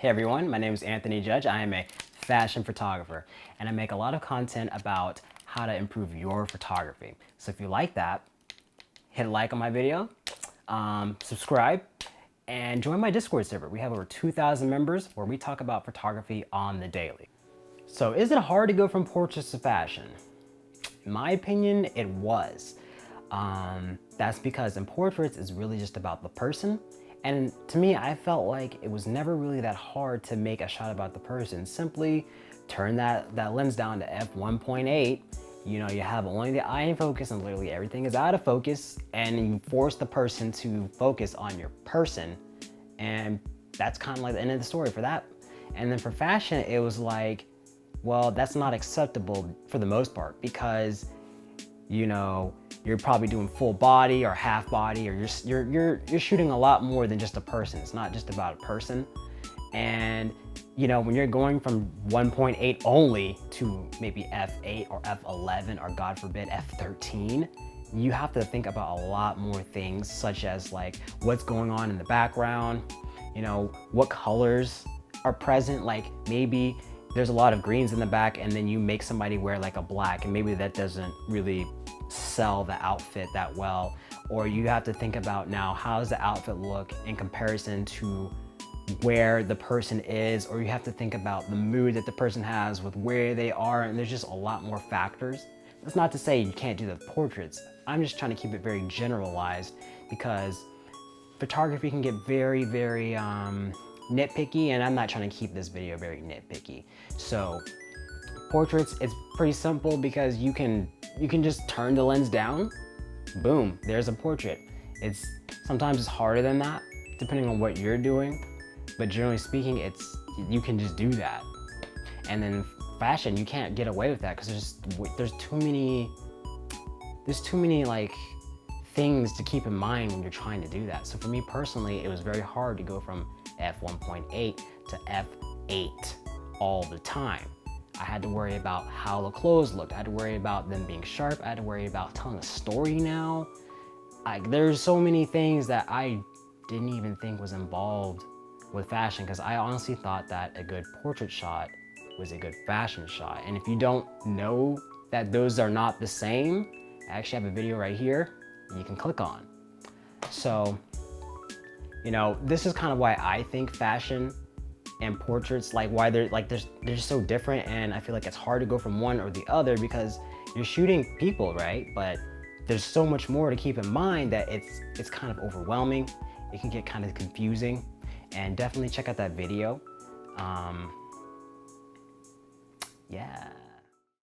Hey everyone, my name is Anthony Judge. I am a fashion photographer and I make a lot of content about how to improve your photography. So if you like that, hit like on my video, subscribe, and join my Discord server. We have over 2,000 members where we talk about photography on the daily. So is it hard to go from portraits to fashion? In my opinion, it was. That's because in portraits, it's really just about the person. And to me, I felt like it was never really that hard to make a shot about the person. Simply turn that lens down to f1.8. You know, you have only the eye in focus and literally everything is out of focus, and you force the person to focus on your person. And that's kind of like the end of the story for that. And then for fashion, it was like, well, that's not acceptable for the most part because, you know, you're probably doing full body or half body, or you're shooting a lot more than just a person. It's not just about a person. And you know, when you're going from 1.8 only to maybe f8 or f11 or God forbid f13, you have to think about a lot more things, such as like what's going on in the background, you know, what colors are present. Like maybe there's a lot of greens in the back and then you make somebody wear like a black and maybe that doesn't really sell the outfit that well. Or you have to think about now, how does the outfit look in comparison to where the person is, or you have to think about the mood that the person has with where they are, and there's just a lot more factors. That's not to say you can't do the portraits. I'm just trying to keep it very generalized because photography can get very, very nitpicky, and I'm not trying to keep this video very nitpicky. So portraits, it's pretty simple because you can just turn the lens down, boom, there's a portrait. Sometimes it's harder than that, depending on what you're doing, but generally speaking, you can just do that. And then fashion, you can't get away with that because there's too many like things to keep in mind when you're trying to do that. So for me personally, it was very hard to go from f1.8 to f8 all the time. I had to worry about how the clothes looked. I had to worry about them being sharp. I had to worry about telling a story now. There's so many things that I didn't even think was involved with fashion, because I honestly thought that a good portrait shot was a good fashion shot. And if you don't know that those are not the same, I actually have a video right here you can click on. So, you know, this is kind of why I think fashion and portraits, like why they're just so different, and I feel like it's hard to go from one or the other because you're shooting people, right? But there's so much more to keep in mind that it's kind of overwhelming. It can get kind of confusing, and definitely check out that video. Yeah.